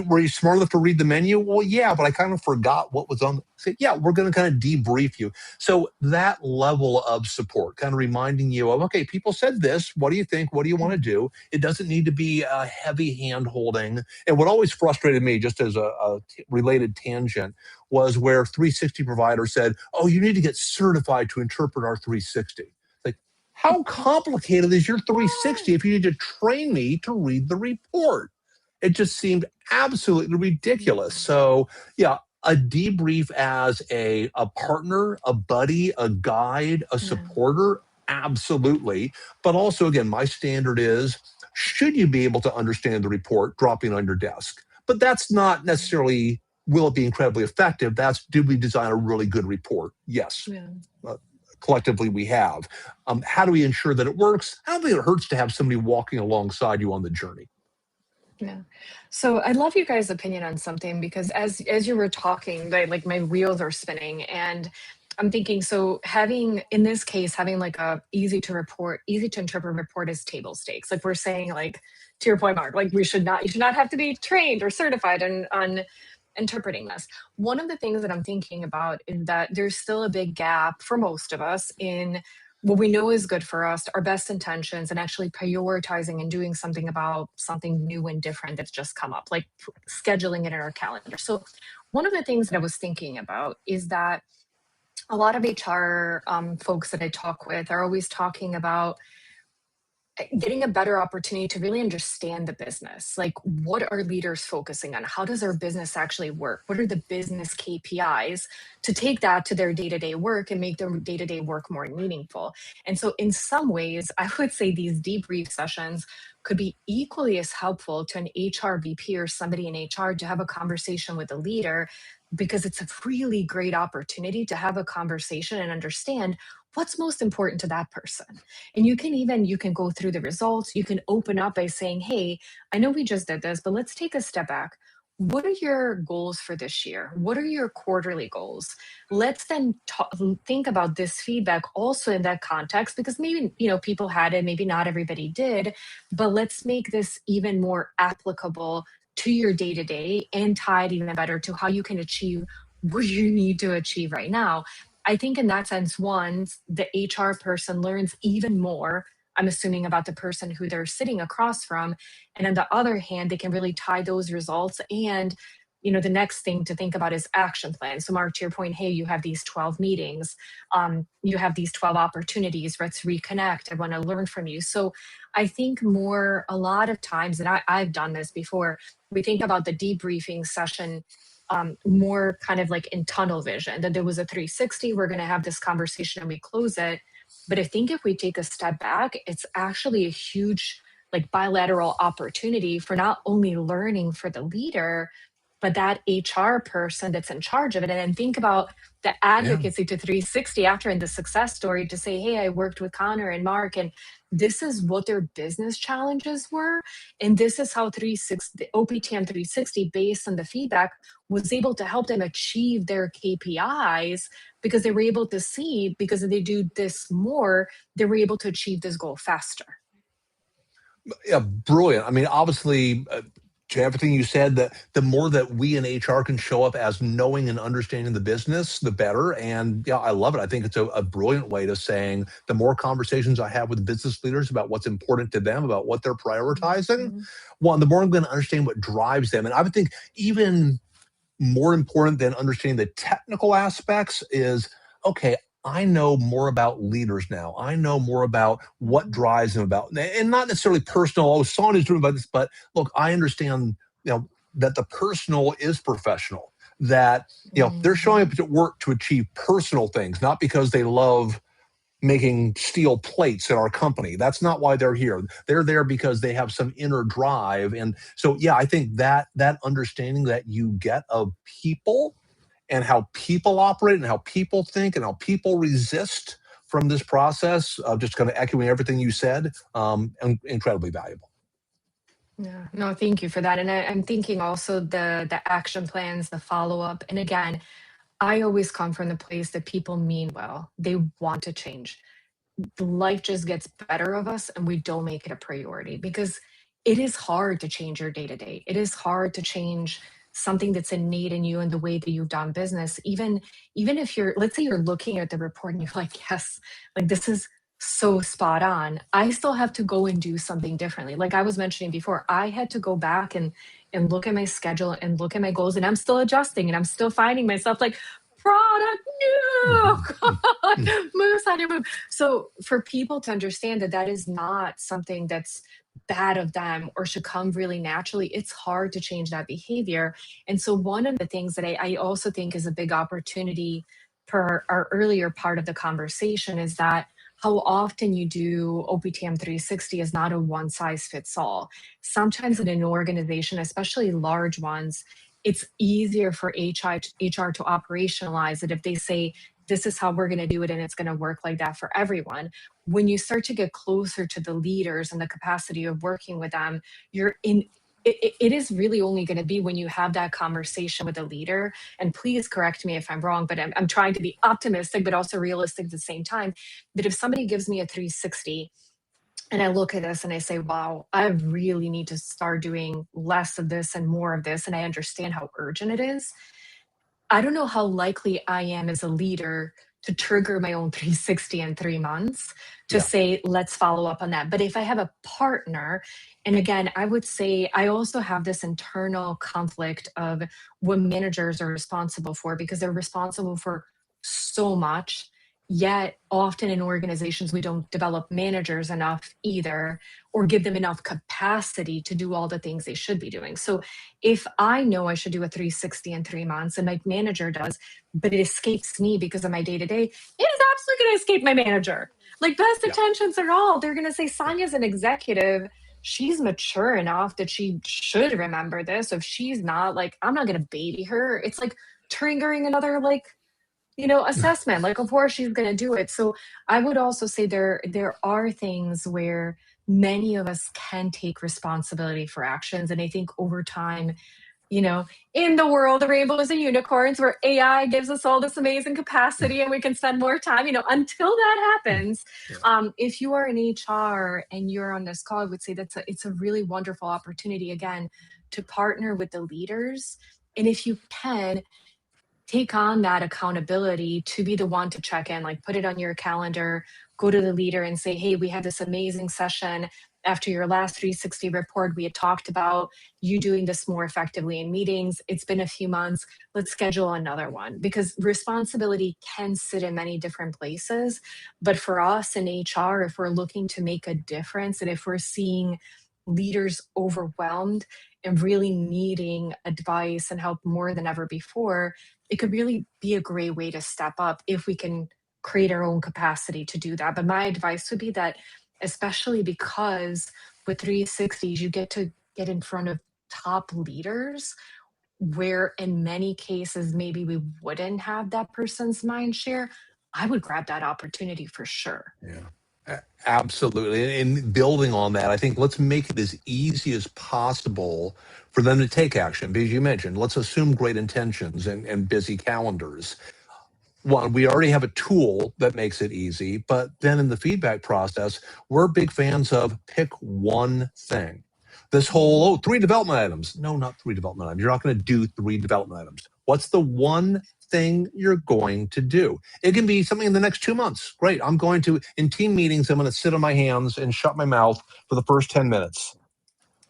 were you smart enough to read the menu? Well, yeah, but I kind of forgot what was on. Yeah, we're going to kind of debrief you. So that level of support, kind of reminding you of, okay, people said this. What do you think? What do you want to do? It doesn't need to be a heavy hand holding. And what always frustrated me, just as a related tangent, was where 360 providers said, oh, you need to get certified to interpret our 360. Like, how complicated is your 360 if you need to train me to read the report? It just seemed absolutely ridiculous. So yeah, a debrief as a partner, a buddy, a guide, a supporter, absolutely. But also, again, my standard is, should you be able to understand the report dropping on your desk? But that's not necessarily, will it be incredibly effective? That's, did we design a really good report? Yes. Collectively, we have. How do we ensure that it works? I don't think it hurts to have somebody walking alongside you on the journey. Yeah. So I love you guys' opinion on something, because as you were talking, like my wheels are spinning, and I'm thinking, so in this case, having like a easy to interpret report is table stakes. Like we're saying, like, to your point, Mark, like you should not have to be trained or certified on interpreting this. One of the things that I'm thinking about is that there's still a big gap for most of us in what we know is good for us, our best intentions, and actually prioritizing and doing something about something new and different that's just come up, like scheduling it in our calendar. So one of the things that I was thinking about is that a lot of HR folks that I talk with are always talking about getting a better opportunity to really understand the business. Like, what are leaders focusing on? How does our business actually work? What are the business KPIs to take that to their day-to-day work and make their day-to-day work more meaningful? And so in some ways, I would say these debrief sessions could be equally as helpful to an HR VP or somebody in HR to have a conversation with a leader, because it's a really great opportunity to have a conversation and understand what's most important to that person. And you can go through the results. You can open up by saying, hey, I know we just did this, but let's take a step back. What are your goals for this year? What are your quarterly goals? Let's then think about this feedback also in that context, because maybe, people had it, maybe not everybody did, but let's make this even more applicable to your day-to-day and tie it even better to how you can achieve what you need to achieve right now. I think in that sense, one, the HR person learns even more, I'm assuming, about the person who they're sitting across from. And on the other hand, they can really tie those results and the next thing to think about is action plans. So Mark, to your point, hey, you have these 12 meetings, you have these 12 opportunities, let's reconnect. I want to learn from you. So I think a lot of times, and I've done this before, we think about the debriefing session more kind of like in tunnel vision, that there was a 360, we're going to have this conversation and we close it. But I think if we take a step back, it's actually a huge like bilateral opportunity for not only learning for the leader, but that HR person that's in charge of it. And then think about the advocacy to 360 after in the success story to say, hey, I worked with Conor and Mark, and this is what their business challenges were. And this is how OPTM 360, based on the feedback, was able to help them achieve their KPIs because they were able to see, because if they do this more, they were able to achieve this goal faster. Yeah, brilliant. I mean, obviously, to everything you said, that the more that we in HR can show up as knowing and understanding the business, the better. And yeah, I love it. I think it's a brilliant way to saying the more conversations I have with business leaders about what's important to them, about what they're prioritizing, one, the more I'm going to understand what drives them. And I would think even more important than understanding the technical aspects is, okay, I know more about leaders now. I know more about what drives them about, and not necessarily personal. Oh, Sanja's doing about this, but look, I understand, that the personal is professional. That they're showing up at work to achieve personal things, not because they love making steel plates in our company. That's not why they're here. They're there because they have some inner drive. And so, yeah, I think that understanding that you get of people and how people operate and how people think and how people resist from this process of just kind of echoing everything you said, incredibly valuable. Yeah, no, thank you for that. And I'm thinking also the action plans, the follow-up. And again, I always come from the place that people mean well. They want to change. Life just gets better of us and we don't make it a priority because it is hard to change your day to day. It is hard to change something that's innate in you and the way that you've done business. Even if let's say you're looking at the report and you're like, yes, like this is so spot on. I still have to go and do something differently. Like I was mentioning before, I had to go back and look at my schedule and look at my goals, and I'm still adjusting and I'm still finding myself like, product, no, God, move, Sanja, move. So for people to understand that is not something that's bad of them or should come really naturally, it's hard to change that behavior. And so one of the things that I also think is a big opportunity per our earlier part of the conversation is that how often you do OPTM 360 is not a one size fits all. Sometimes in an organization, especially large ones, it's easier for HR to operationalize it if they say, this is how we're going to do it and it's going to work like that for everyone. When you start to get closer to the leaders and the capacity of working with them, it is really only going to be when you have that conversation with a leader. And please correct me if I'm wrong, but I'm trying to be optimistic, but also realistic at the same time, that if somebody gives me a 360 and I look at this and I say, wow, I really need to start doing less of this and more of this, and I understand how urgent it is, I don't know how likely I am as a leader to trigger my own 360 in 3 months to say, let's follow up on that. But if I have a partner, and again, I would say I also have this internal conflict of what managers are responsible for, because they're responsible for so much. Yet often in organizations, we don't develop managers enough either, or give them enough capacity to do all the things they should be doing. So if I know I should do a 360 in 3 months and my manager does, but it escapes me because of my day-to-day, it is absolutely going to escape my manager. Like best intentions are all, they're going to say, Sanja's an executive. She's mature enough that she should remember this. So if she's not, like, I'm not going to baby her. It's like triggering another, like, assessment, like of course she's going to do it. So I would also say there are things where many of us can take responsibility for actions. And I think over time, in the world of rainbows and unicorns, where AI gives us all this amazing capacity and we can spend more time, until that happens, if you are in HR and you're on this call, I would say it's a really wonderful opportunity, again, to partner with the leaders. And if you can, take on that accountability to be the one to check in, like put it on your calendar, go to the leader and say, hey, we had this amazing session after your last 360 report. We had talked about you doing this more effectively in meetings. It's been a few months. Let's schedule another one, because responsibility can sit in many different places. But for us in HR, if we're looking to make a difference, and if we're seeing leaders overwhelmed and really needing advice and help more than ever before, it could really be a great way to step up if we can create our own capacity to do that. But my advice would be that, especially because with 360s, you get to get in front of top leaders, where in many cases, maybe we wouldn't have that person's mind share. I would grab that opportunity for sure. Yeah. Absolutely. And building on that, I think let's make it as easy as possible for them to take action. Because you mentioned, let's assume great intentions and busy calendars. One, we already have a tool that makes it easy, but then in the feedback process, we're big fans of pick one thing. This whole, 3 development items. No, not 3 development items. You're not going to do 3 development items. What's the one thing you're going to do? It can be something in the next 2 months. Great. I'm going to, in team meetings, I'm going to sit on my hands and shut my mouth for the first 10 minutes.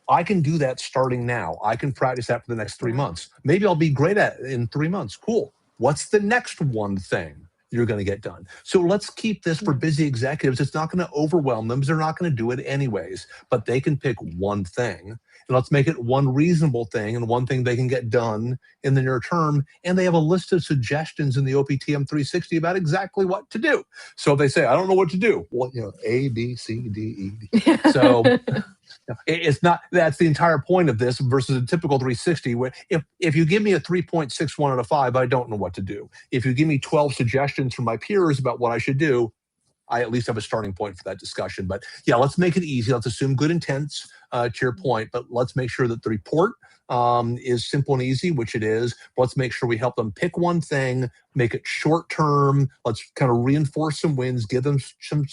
I can do that starting now. I can practice that for the next 3 months. Maybe I'll be great at it in 3 months. Cool. What's the next one thing you're going to get done? So let's keep this for busy executives. It's not going to overwhelm them because they're not going to do it anyways, but they can pick one thing. And let's make it one reasonable thing and one thing they can get done in the near term. And they have a list of suggestions in the OPTM360 about exactly what to do. So if they say, I don't know what to do, well, A, B, C, D, E, D. So it's not, that's the entire point of this versus a typical 360, where if you give me a 3.61 out of 5, I don't know what to do. If you give me 12 suggestions from my peers about what I should do, I at least have a starting point for that discussion. But yeah, let's make it easy. Let's assume good intents, to your point, but let's make sure that the report is simple and easy, which it is. Let's make sure we help them pick one thing, make it short term. Let's kind of reinforce some wins, give them some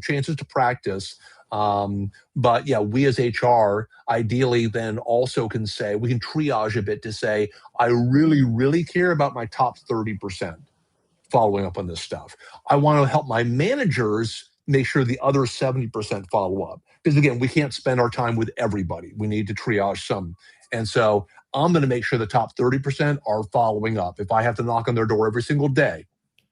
chances to practice. But yeah, we as HR ideally then also can say, we can triage a bit to say, I really, really care about my top 30% following up on this stuff. I want to help my managers make sure the other 70% follow up. Because again, we can't spend our time with everybody. We need to triage some. And so I'm going to make sure the top 30% are following up. If I have to knock on their door every single day,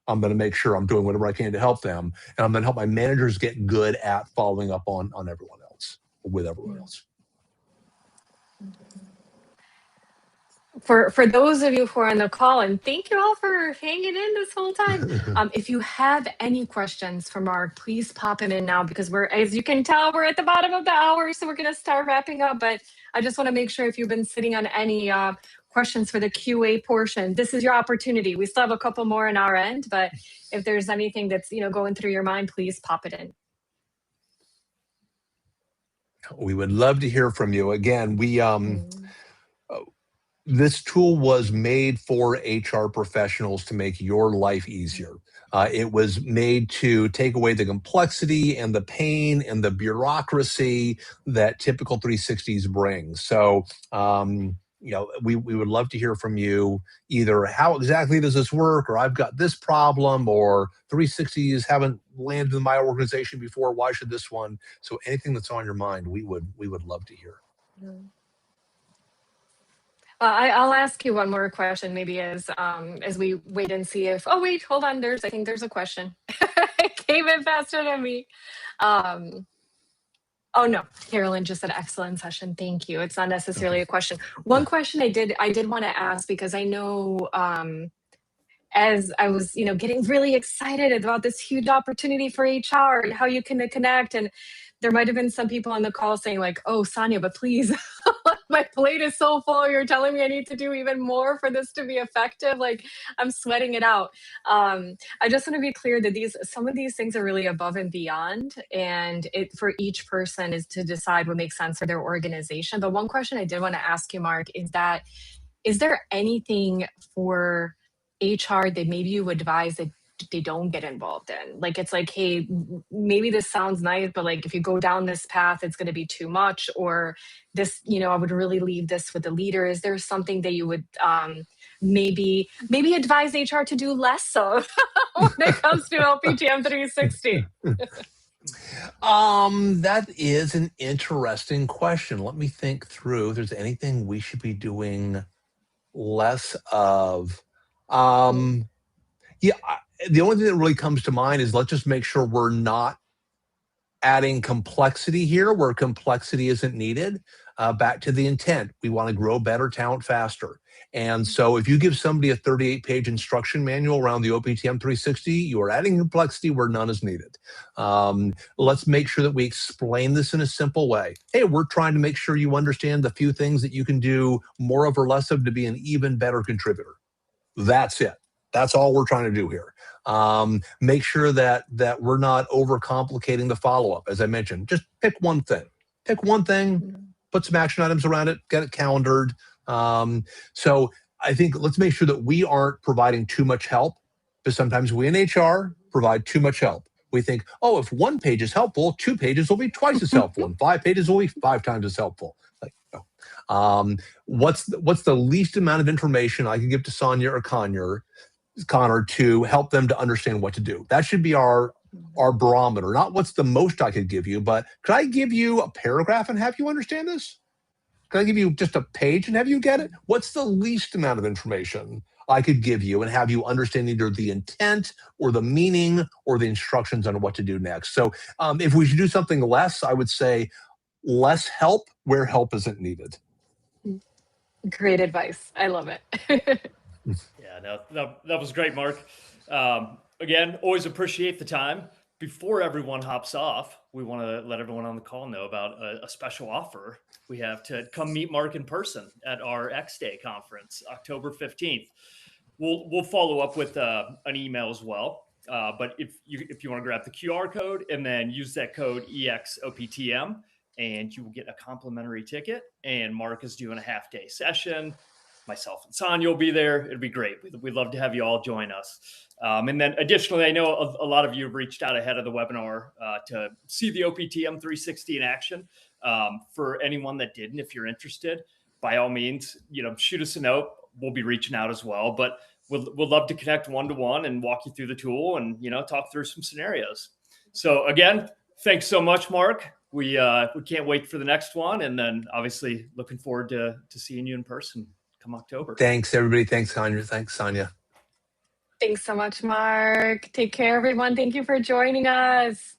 I'm going to make sure I'm doing whatever I can to help them. And I'm going to help my managers get good at following up on everyone else, with everyone else. For those of you who are on the call, and thank you all for hanging in this whole time. If you have any questions for Marc, please pop them in now, because we're, as you can tell, we're at the bottom of the hour, so we're going to start wrapping up. But I just want to make sure if you've been sitting on any questions for the QA portion, this is your opportunity. We still have a couple more on our end, but if there's anything that's going through your mind, please pop it in. We would love to hear from you. Again, we this tool was made for HR professionals to make your life easier. It was made to take away the complexity and the pain and the bureaucracy that typical 360s bring. So, we would love to hear from you, either how exactly does this work, or I've got this problem, or 360s haven't landed in my organization before, why should this one? So anything that's on your mind, we would love to hear. I'll ask you one more question, maybe as we wait and see if. Oh wait, hold on. I think there's a question. It came in faster than me. Oh no, Carolyn just said excellent session. Thank you. It's not necessarily a question. One question I did want to ask, because I know as I was getting really excited about this huge opportunity for HR and how you can connect, and there might have been some people on the call saying like, oh, Sanja, but please, my plate is so full. You're telling me I need to do even more for this to be effective. Like, I'm sweating it out. I just want to be clear that some of these things are really above and beyond. And it for each person is to decide what makes sense for their organization. But one question I did want to ask you, Marc, is there anything for HR that maybe you would advise that they don't get involved in? Like, it's like, hey, maybe this sounds nice, but like if you go down this path, it's going to be too much, or this, I would really leave this with the leader. Is there something that you would maybe advise HR to do less so when it comes to OPTM 360? That is an interesting question. Let me think through if there's anything we should be doing less of. Yeah, the only thing that really comes to mind is let's just make sure we're not adding complexity here where complexity isn't needed. Back to the intent. We want to grow better talent faster. And so if you give somebody a 38-page instruction manual around the OPTM 360, you are adding complexity where none is needed. Let's make sure that we explain this in a simple way. Hey, we're trying to make sure you understand the few things that you can do more of or less of to be an even better contributor. That's it. That's all we're trying to do here. Make sure that we're not overcomplicating the follow-up. As I mentioned, just pick one thing. Pick one thing, put some action items around it, get it calendared. So I think let's make sure that we aren't providing too much help, because sometimes we in HR provide too much help. We think, oh, if 1 page is helpful, 2 pages will be twice as helpful, and 5 pages will be 5 times as helpful. Like, no. What's the least amount of information I can give to Sanja or Conor to help them to understand what to do? That should be our barometer. Not what's the most I could give you, but could I give you a paragraph and have you understand this? Could I give you just a page and have you get it? What's the least amount of information I could give you and have you understand either the intent or the meaning or the instructions on what to do next? So if we should do something less, I would say less help where help isn't needed. Great advice. I love it. Yeah, no, that was great, Mark. Again, always appreciate the time. Before everyone hops off, we want to let everyone on the call know about a special offer we have to come meet Mark in person at our X Day conference, October 15th. We'll follow up with an email as well. But if you want to grab the QR code and then use that code EXOPTM, and you will get a complimentary ticket. And Mark is doing a half-day session. Myself and Sanja will be there. It'd be great. We'd love to have you all join us. And then additionally, I know a lot of you have reached out ahead of the webinar to see the OPTM 360 in action. For anyone that didn't, if you're interested, by all means, shoot us a note. We'll be reaching out as well. But we'll love to connect one-to-one and walk you through the tool and talk through some scenarios. So again, thanks so much, Mark. We can't wait for the next one, and then obviously looking forward to seeing you in person come October. Thanks, everybody. Thanks, Conor. Thanks, Sanja. Thanks so much, Mark. Take care, everyone. Thank you for joining us.